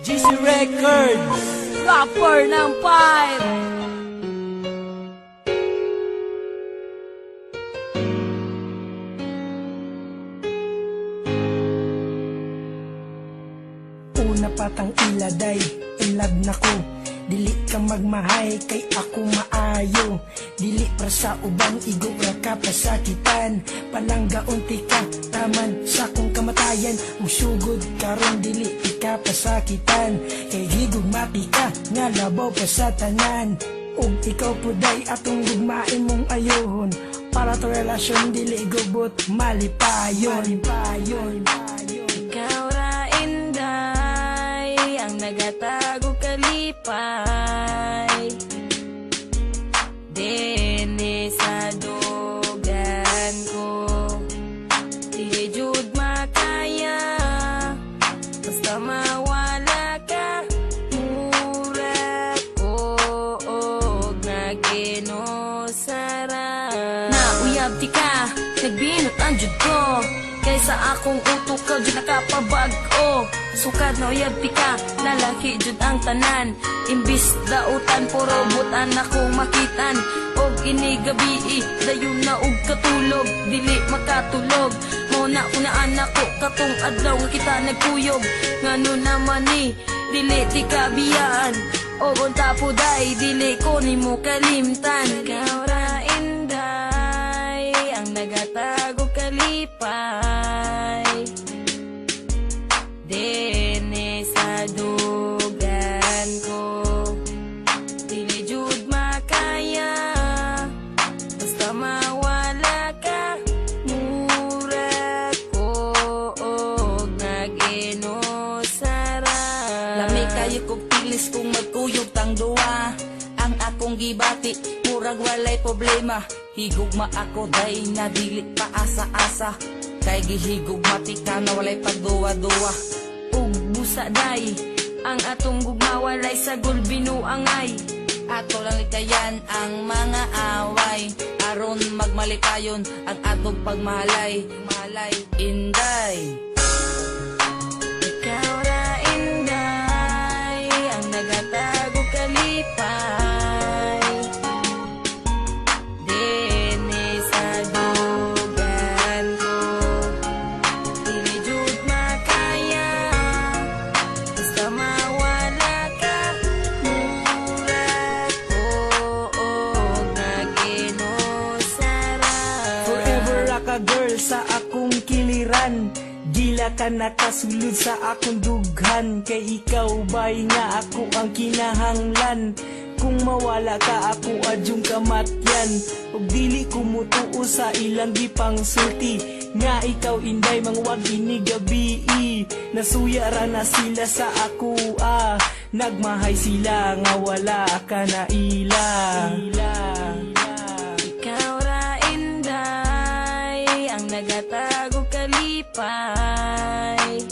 GC Records, rapper ng Fire. Una patang iladay, in love na ko. Dili ka magmahay, kay ako maayo. Dili pra sa ubang igura ka pasakitan. Palangga unti ka, taman sa kong kamatayan. Usugod karon dili ka pasakitan. Kay higugmati ka, nga labaw pa sa tanan. Ug ikaw puday atong gugmain mong ayohon. Para to relasyon dili gubot malipayon. Ikaw ra inday, ang nagatago kalipay. Dene sa dogan ko, di jud makaya. Basta mawala ka, mura ko og naginusara. Nauyab di ka, nagbinot ang jud ko. Kaysa akong utok ka, dyan nakapabag-o. Sukad na uyab di ka, lalaki jud ang tanan. Imbis dautan, puro butan akong makitan. Og inigabi, dayon na og katulog. Dili makatulog, mauna ko na anak ko. Katong adlaw nga kita nagkuyog. Ngano naman ni, dili di ka biyaan. Og unta po day, dili ko ni mo kalimtan. Ikaw ra inday, ang nagatago kalipay. Dene sa dugan ko, dili jud makaya. Basta mawala ka, mura ko og naginusara. Lami kayo kog tilis kung magkuyog tang duwa. Ang akong gibati, murag walay problema. Higugma ako day na dili pa asa-asa. Kay gihigugmati ka na walay pagduwa-duwa. Ug busa day, ang atong gugma walay sagol binuangay. Ato lang likayan ang mga away. Aron magmalikayon ang atong pagmahalay. Inday, Ikaw ra inday, ang nagatago kalipay. Dene sa dugan ko, dili jud makaya. Basta mawala ka, mura ko og naginusara. Forever ra ka girl sa akong kiliran. Gila ka nakasulod sa akong dughan. Kay ikaw bay nga ako ang kinahanglan. Kung mawala ka ako adyong kamatyan. Ug dili ko mutuo sa ilang gipang sulti. Nga ikaw inday mangwag inigabi. Nasuya ra na sila sa ako Nagmahay sila nga wala ka na ilang. Ikaw ra inday, ang nagatago kalipay.